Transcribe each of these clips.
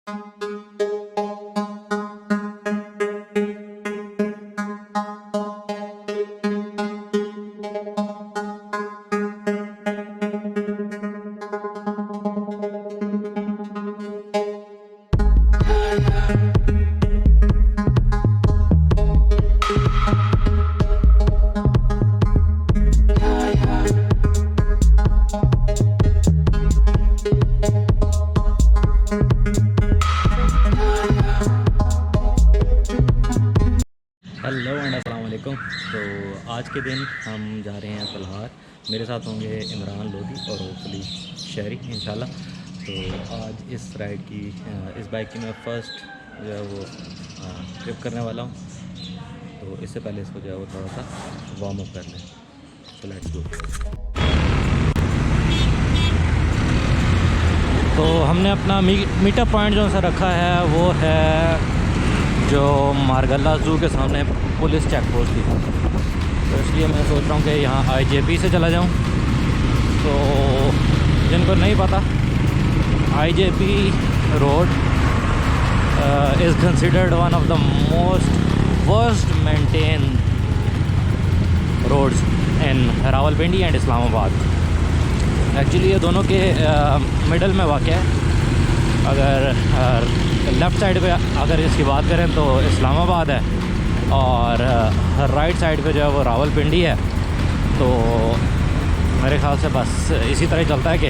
Hello and अस्सलाम वालेकुम। तो आज के दिन हम जा रहे हैं पलहार। मेरे साथ होंगे इमरान लोधी और होपफुली शहरी इंशाल्लाह। तो आज इस राइड की इस बाइक की मैं फ़र्स्ट जो है वो ट्रिप करने वाला हूँ। तो इससे पहले इसको जो है वो थोड़ा सा वार्म अप कर लें। So let's go. तो हमने अपना मीटअप पॉइंट जो सा रखा है वो है जो मारगला ज़ू के सामने पुलिस चेक पोस्ट थी। तो इसलिए मैं सोच रहा हूँ कि यहाँ आईजेपी से चला जाऊँ। तो जिनको नहीं पता, IJP road is considered one of the most worst maintain roads in Rawalpindi and Islamabad. Actually ये दोनों के मिडल में वाक़ है। अगर लेफ़्ट साइड पे अगर इसकी बात करें तो इस्लामाबाद है और राइट साइड पे जो है वो रावलपिंडी है। तो मेरे ख़्याल से बस इसी तरह चलता है कि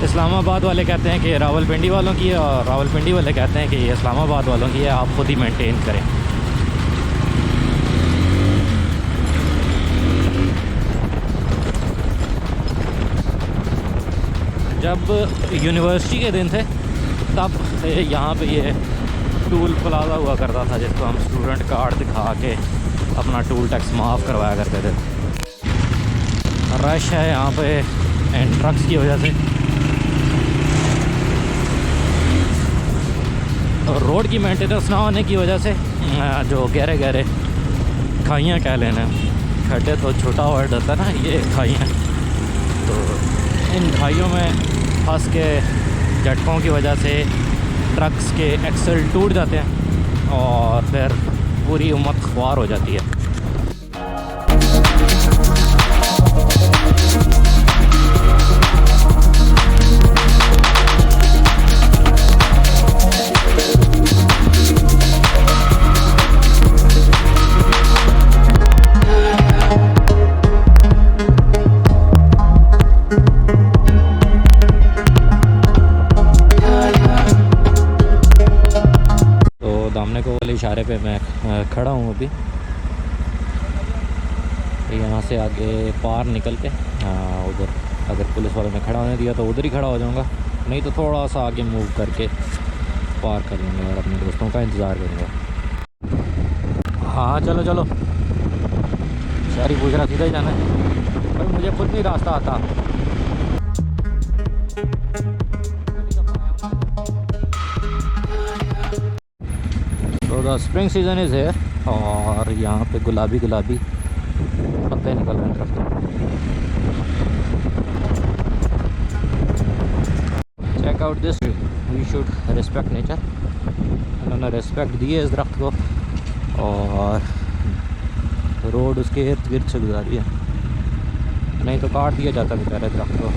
इस्लामाबाद वाले कहते हैं कि रावलपिंडी वालों की है और रावलपिंडी वाले कहते हैं कि ये इस्लामाबाद वालों की है, आप खुद ही मेंटेन करें। जब यूनिवर्सिटी के दिन थे तब यहाँ पे ये टूल प्लाजा हुआ करता था, जिसको हम स्टूडेंट कार्ड दिखा के अपना टूल टैक्स माफ़ करवाया करते थे। रश है यहाँ पे एंड ट्रक्स की वजह से। और रोड की मेंटेनेंस ना होने की वजह से जो गहरे गहरे खाइयाँ कह लेना, खड्डे तो छोटा वर्ड होता है ना, ये खाइयाँ। तो इन खाइयों में फंस के झटकों की वजह से ट्रक्स के एक्सल टूट जाते हैं और फिर पूरी उम्मत ख्वार हो जाती है। इशारे पे मैं खड़ा हूँ अभी। यहाँ से आगे पार निकल के उधर अगर पुलिस वालों ने खड़ा होने दिया तो उधर ही खड़ा हो जाऊँगा, नहीं तो थोड़ा सा आगे मूव करके पार कर लूँगा और अपने दोस्तों का इंतज़ार करूँगा। हाँ चलो चलो, शहरी पूछ रहा सीधा ही जाना है पर मुझे खुद नहीं रास्ता आता। तो स्प्रिंग सीज़न इज़ है और यहाँ पे गुलाबी गुलाबी पत्ते निकल रहे हैं दरख्तों। Check out this, we should respect nature. उन्होंने रिस्पेक्ट दी है इस दरख्त को और रोड उसके इर्द गिर्द से गुजारी है, नहीं तो काट दिया जाता बेचारे दरख्त को।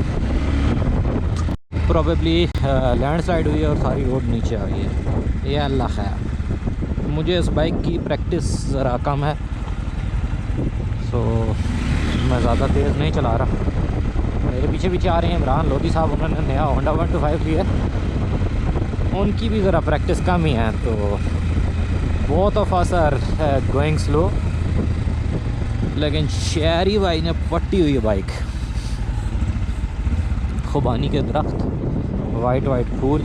प्रोबेबली लैंडस्लाइड हुई है और सारी रोड नीचे आ गई है। ये अल्लाह खैर। मुझे इस बाइक की प्रैक्टिस ज़रा कम है, सो मैं ज़्यादा तेज़ नहीं चला रहा। मेरे पीछे पीछे आ रहे हैं इमरान लोधी साहब, उन्होंने नया होंडा 125 लिया है। उनकी भी ज़रा प्रैक्टिस कम ही है, तो both of us are going slow. लेकिन शहरी भाई ने पट्टी हुई है बाइक। खुबानी के दरख्त, वाइट वाइट फूल,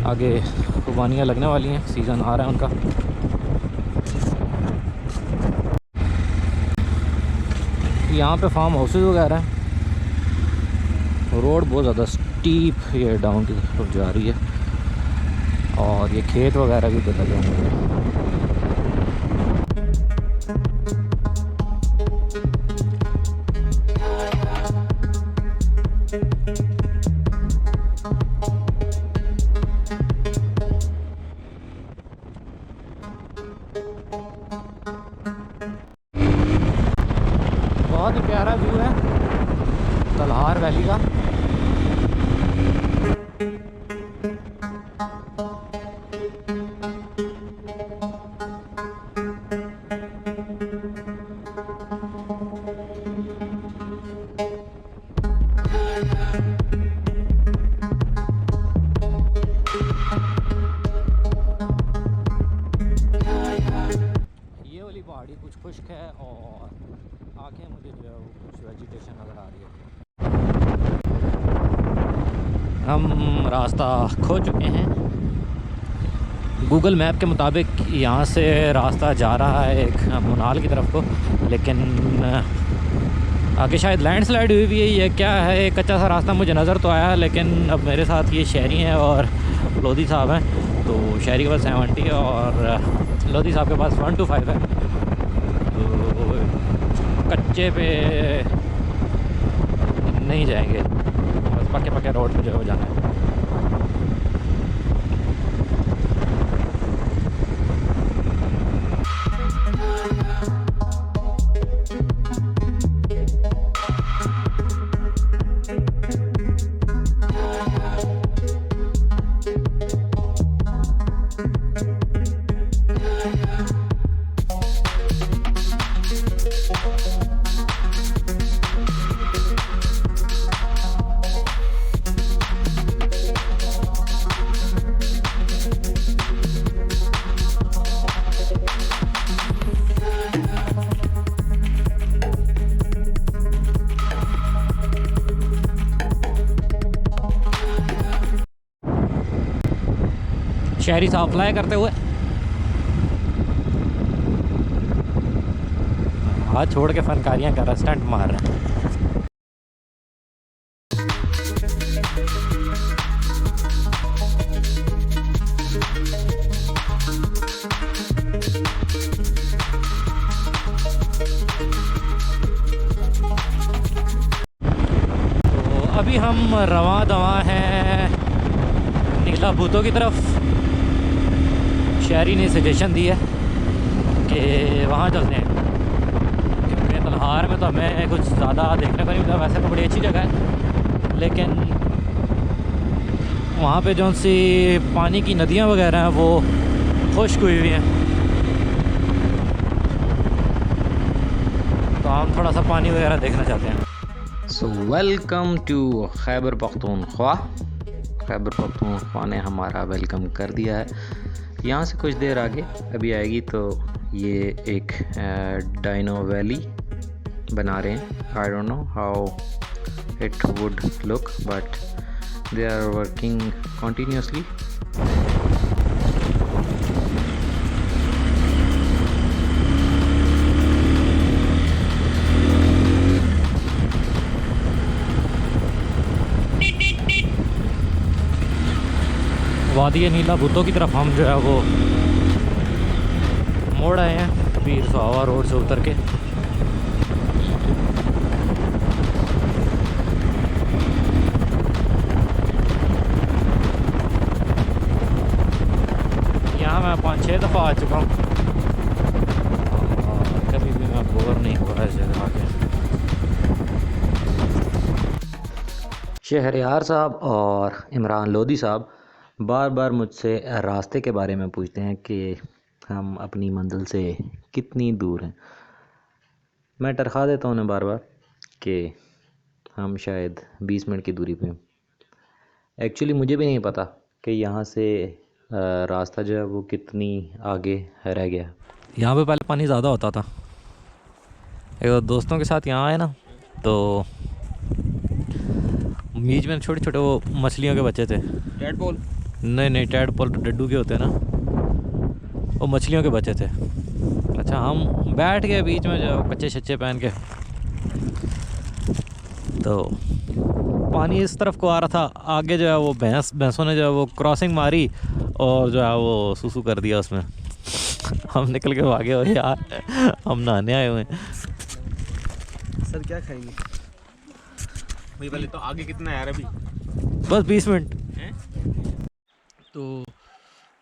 आगे खुबानियाँ लगने वाली हैं, सीज़न आ रहा है उनका। यहाँ पे फार्म हाउसेस वगैरह हैं। रोड बहुत ज़्यादा स्टीप ये डाउन की तरफ जा रही है और ये खेत वगैरह भी बदल रहे हैं। ये वाली पहाड़ी कुछ खुश्क है और आगे मुझे जो है वो कुछ वेजिटेशन नज़र आ रही है। हम रास्ता खो चुके हैं। गूगल मैप के मुताबिक यहाँ से रास्ता जा रहा है एक मुनाल की तरफ को, लेकिन आगे शायद लैंडस्लाइड हुई भी है या क्या है। एक कच्चा सा रास्ता मुझे नज़र तो आया, लेकिन अब मेरे साथ ये शहरी हैं और लोधी साहब हैं। तो शहरी के पास 70 है और लोधी साहब के पास 125 है। तो कच्चे पे नहीं जाएंगे, बस पक्के पक्के रोड पे जो है वो जाना है। शहरी साहब फ्लाई करते हुए हाथ छोड़ के फनकारियाँ कर रहा, स्टंट मार रहे हैं। तो अभी हम रवां दवां हैं नीला भूतों की तरफ। शहरी ने सजेशन दी है कि वहाँ चलते हैं, क्योंकि तलहार में तो हमें कुछ ज़्यादा देखने को नहीं मिला। वैसे तो बड़ी अच्छी जगह है, लेकिन वहाँ पे जो सी पानी की नदियाँ वगैरह हैं वो खुश्क हुई हुई हैं। तो हम थोड़ा सा पानी वगैरह देखना चाहते हैं। So welcome to Khyber Pakhtunkhwa. Khyber Pakhtunkhwa ने हमारा वेलकम कर दिया है। यहाँ से कुछ देर आगे अभी आएगी तो ये एक डाइनो वैली बना रहे हैं। I don't know how it would look, but they are working continuously. वादी नीला भूतों की तरफ हम जो है वो मोड़ आए हैं पीर सुहावा रोड से उतर के। यहाँ मैं 5-6 दफ़ा आ चुका हूँ और कभी भी मैं बोर नहीं हो रहा इस जगह आके। शहरयार साहब और इमरान लोधी साहब बार बार मुझसे रास्ते के बारे में पूछते हैं कि हम अपनी मंजिल से कितनी दूर हैं। मैं टरखा देता हूँ उन्हें बार बार कि हम शायद 20 मिनट की दूरी पे हैं। एक्चुअली मुझे भी नहीं पता कि यहाँ से रास्ता जो है वो कितनी आगे रह गया। यहाँ पे पहले पानी ज़्यादा होता था। एक दोस्तों के साथ यहाँ आए ना, तो बीच में छोटे छोटे वो मछलियों के बच्चे थे। टैडपोल? नहीं, टैडपोल तो डड्डू के होते हैं ना, वो मछलियों के बच्चे थे। अच्छा, हम बैठ गए बीच में जो कच्चे शच्चे पहन के, तो पानी इस तरफ को आ रहा था। आगे जो है वो भैंसों ने जो है वो क्रॉसिंग मारी और जो है वो सुसु कर दिया उसमें। हम निकल के भागे और यार हम नहाने आए हुए हैं। सर क्या खाएंगे भाई? पहले तो आगे कितना है यार अभी? बस 20 मिनट। तो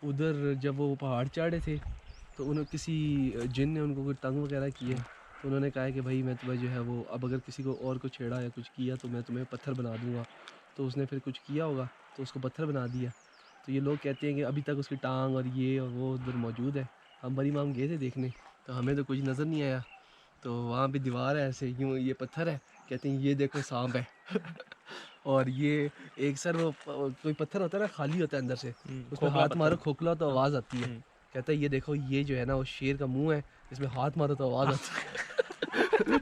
उधर जब वो पहाड़ चढ़े थे तो उन्होंने किसी जिन ने उनको कोई तंग वगैरह किया, तो उन्होंने कहा कि भाई मैं तुम्हें जो है वो अब अगर किसी को और को छेड़ा या कुछ किया तो मैं तुम्हें पत्थर बना दूंगा। तो उसने फिर कुछ किया होगा तो उसको पत्थर बना दिया। तो ये लोग कहते हैं कि अभी तक उसकी टांग और ये और वो उधर मौजूद है। हम बड़ी माम गए थे देखने, तो हमें तो कुछ नज़र नहीं आया। तो वहाँ पे दीवार है ऐसे यूँ, ये पत्थर है, कहते हैं ये देखो सांप है। और ये एक सर वो कोई पत्थर होता है ना, खाली होता है अंदर से, उस पर खोखला हाथ पत्थर। मारो खोखला तो आवाज़ आती है। कहता है ये देखो ये जो है ना वो शेर का मुंह है, इसमें हाथ मारो तो आवाज़ आती है।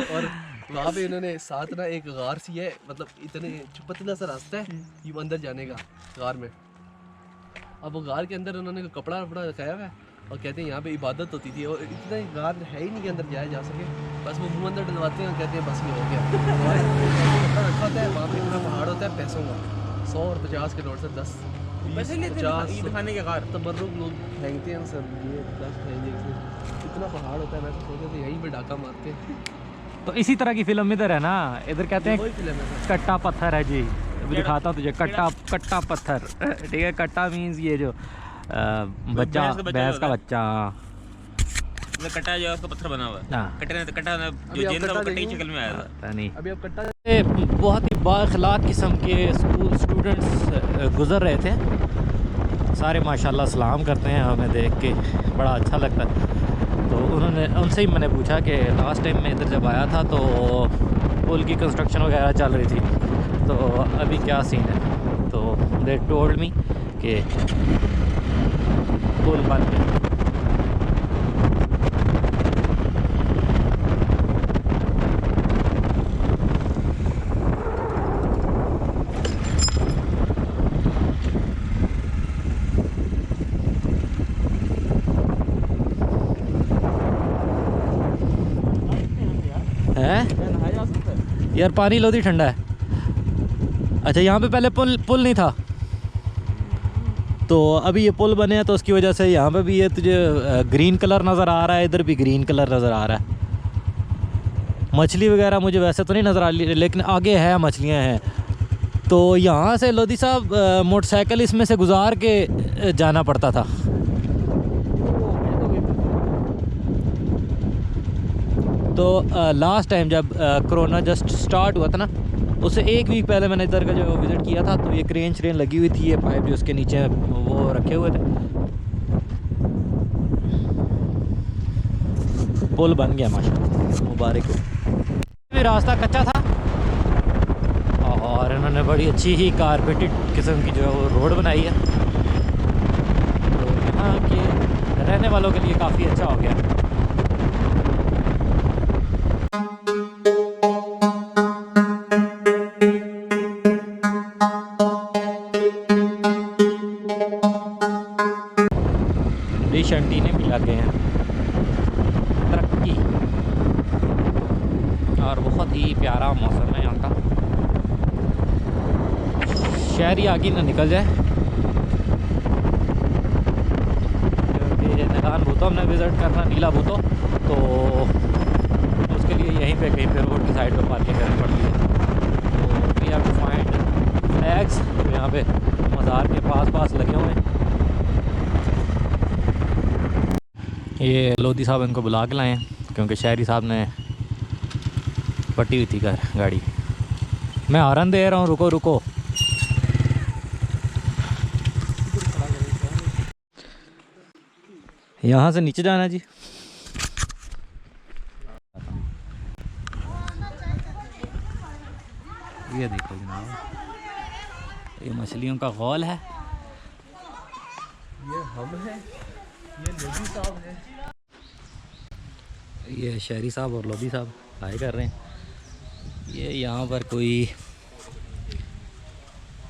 और वहाँ पे इन्होंने साथ ना एक गार सी है, मतलब इतने पतला सा रास्ता है ये अंदर जाने का गार में। अब वो गार के अंदर उन्होंने कपड़ा वपड़ा रखाया हुआ है और कहते हैं यहाँ पे इबादत होती थी, और इतना गार है ही नहीं कि अंदर जाया जा सके, बस वो मुंह अंदर डलवाते हैं और कहते हैं बस ये हो गया। और कपड़ा रखा होता है वहाँ पे, इतना पहाड़ होता है पैसों का, 100 और 50 के नोट से 10 पैसे लेते हैं 50 ईद खाने के कार। तबर्रुक लोग फेंकते हैं सर, ये 10 फेंकेंगे इसमें। इतना पहाड़ होता है, मैं तो सोचता था यहीं पे डाका मारते हैं। तो इसी तरह की फिल्म इधर है ना, इधर कहते हैं वही फिल्म है सर। कट्टा पत्थर है जी। अभी दिखाता हूँ तुझे, कट्टा कट्टा पत्थर। ठीक है, कट्टा मीन्स ये जो बच्चा, भैंस का बच्चा। मतलब कट्टा जो है उसका पत्थर बना हुआ है। हाँ। कट्टे ने कट्टा अभी जो आप जेल था वो कट्टा कट्टे की देखेंगे? शक्ल में आया था। पता नहीं। अभी अब कट्टा ये बहुत ही बाअखलाक किस्म के स्कूल स्टूडेंट्स गुज़र रहे थे, सारे माशाल्लाह सलाम करते हैं, हमें देख के बड़ा अच्छा लगता है। तो उन्होंने, उनसे ही मैंने पूछा कि लास्ट टाइम मैं इधर जब आया था तो पुल की कंस्ट्रक्शन वगैरह चल रही थी, तो अभी क्या सीन है। तो दे टोल्ड मी कि पुल बन गया। है यार, पानी लोधी ठंडा है। अच्छा, यहाँ पे पहले पुल नहीं था, तो अभी ये पुल बने हैं तो उसकी वजह से यहाँ पे भी ये तुझे ग्रीन कलर नज़र आ रहा है, इधर भी ग्रीन कलर नज़र आ रहा है। मछली वगैरह मुझे वैसे तो नहीं नज़र आ रही, लेकिन आगे है, मछलियाँ हैं। तो यहाँ से लोधी साहब मोटरसाइकिल इसमें से गुजार के जाना पड़ता था। तो लास्ट टाइम जब कोरोना जस्ट स्टार्ट हुआ था ना, उससे 1 वीक पहले मैंने इधर का जो विज़िट किया था, तो ये क्रेन श्रेन लगी हुई थी, ये पाइप जो उसके नीचे वो रखे हुए थे। पुल बन गया माशाल्लाह, मुबारक हो। रास्ता कच्चा था और इन्होंने बड़ी अच्छी ही कारपेटेड किस्म की जो रोड बनाई है, तो यहाँ के रहने वालों के लिए काफ़ी अच्छा हो गया। डिश एंटीने भी लगे हैं, तरक्की, और बहुत ही प्यारा मौसम है यहाँ का। शहरी आगे ना निकल जाए, क्योंकि नगान भूतो हमने विज़िट करना, नीला भूतो, तो उसके लिए यहीं पे कहीं पे रोड की साइड पे पार्किंग करनी पड़ती है। तो we have to find eggs, यहाँ पे मज़ार के पास लगे हुए हैं। ये लोधी साहब इनको बुला के लाए हैं, क्योंकि शहरी साहब ने पट्टी हुई थी गाड़ी। मैं हॉर्न दे रहा हूँ, रुको रुको। यहाँ से नीचे जाना जी। ये देखो जनाब, ये मछलियों का गौल है। ये हम हैं, ये लोधी साहब है, ये शहरी साहब और लोधी साहब हाय कर रहे हैं। ये यहाँ पर कोई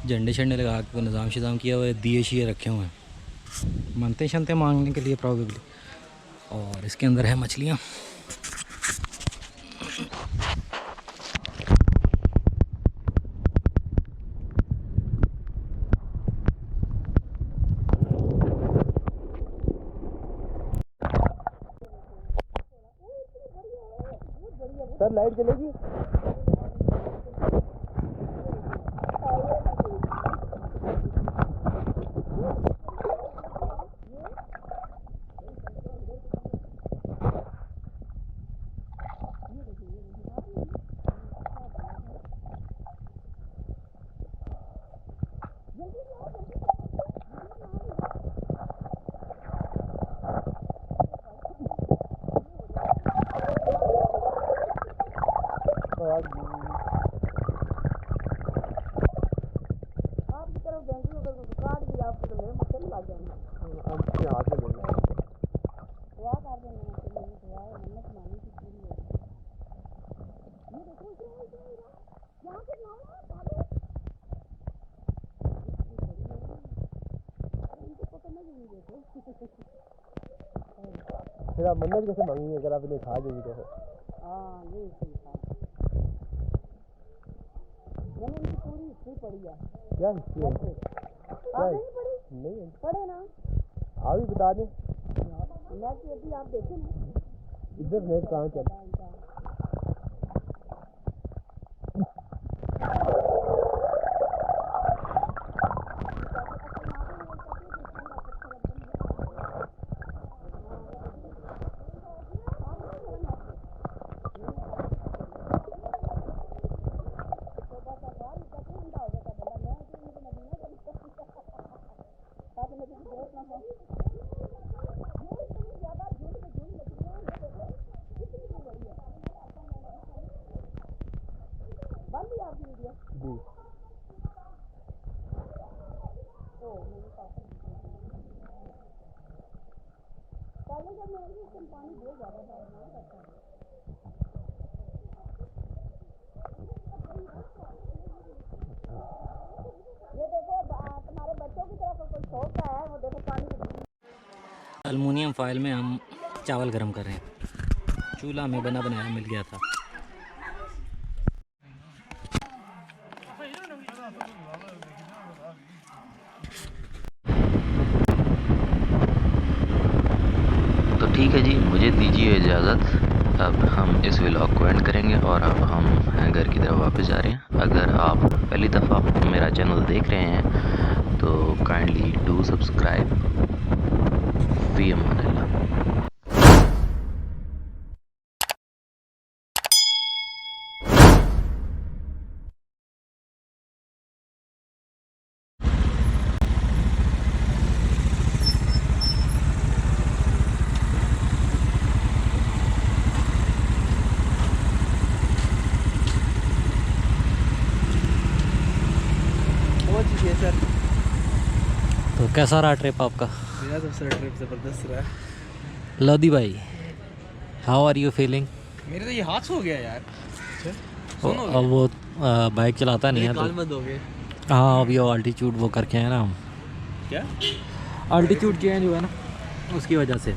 झंडे शंडे लगा के निज़ाम शिज़ाम किया हुआ है, दिए शिए रखे हुए हैं, मनते शनते मांगने के लिए प्रॉबेबली। और इसके अंदर है मछलियाँ। सर लाइट चलेगी? फिर आप मन्नत कैसे मांगेंगे अगर आप इन्हें खा देंगे तो? हाँ ये सही था। मैंने इनकी पूरी हिस्ट्री पढ़ी है। क्या हिस्ट्री है? आपने नहीं पढ़ी? नहीं पढ़े ना। आप ही बता दें। नेट यदि आप देखें ना, इधर नेट कहाँ चल? जी पहले जब मैं आई उसमें पानी बहुत ज़्यादा था ना करता। ये देखो तुम्हारे बच्चों की तरफ कोई शौक है, वो देखो पानी। एलुमिनियम फॉयल में हम चावल गर्म कर रहे हैं। चूल्हा में बना बनाया मिल गया था। तो ठीक है जी, मुझे दीजिए इजाज़त। अब हम इस व्लॉग को एंड करेंगे और अब हम घर की तरफ वापस जा रहे हैं। अगर आप पहली दफ़ा मेरा चैनल देख रहे हैं तो kindly do subscribe. Fee Aman Allah. Sir तो कैसा रहा ट्रिप आपका? मेरा तो सर ट्रिप ज़बरदस्त रहा। लोधी भाई, हाउ आर यू फीलिंग? मेरे तो ये हाथ हो गया यार। अब वो बाइक चलाता नहीं है तो बंद हो गए। हाँ, अभी वो अल्टीट्यूड वो करके हैं ना हम। क्या अल्टीट्यूड चेंज हुआ है ना, उसकी वजह से।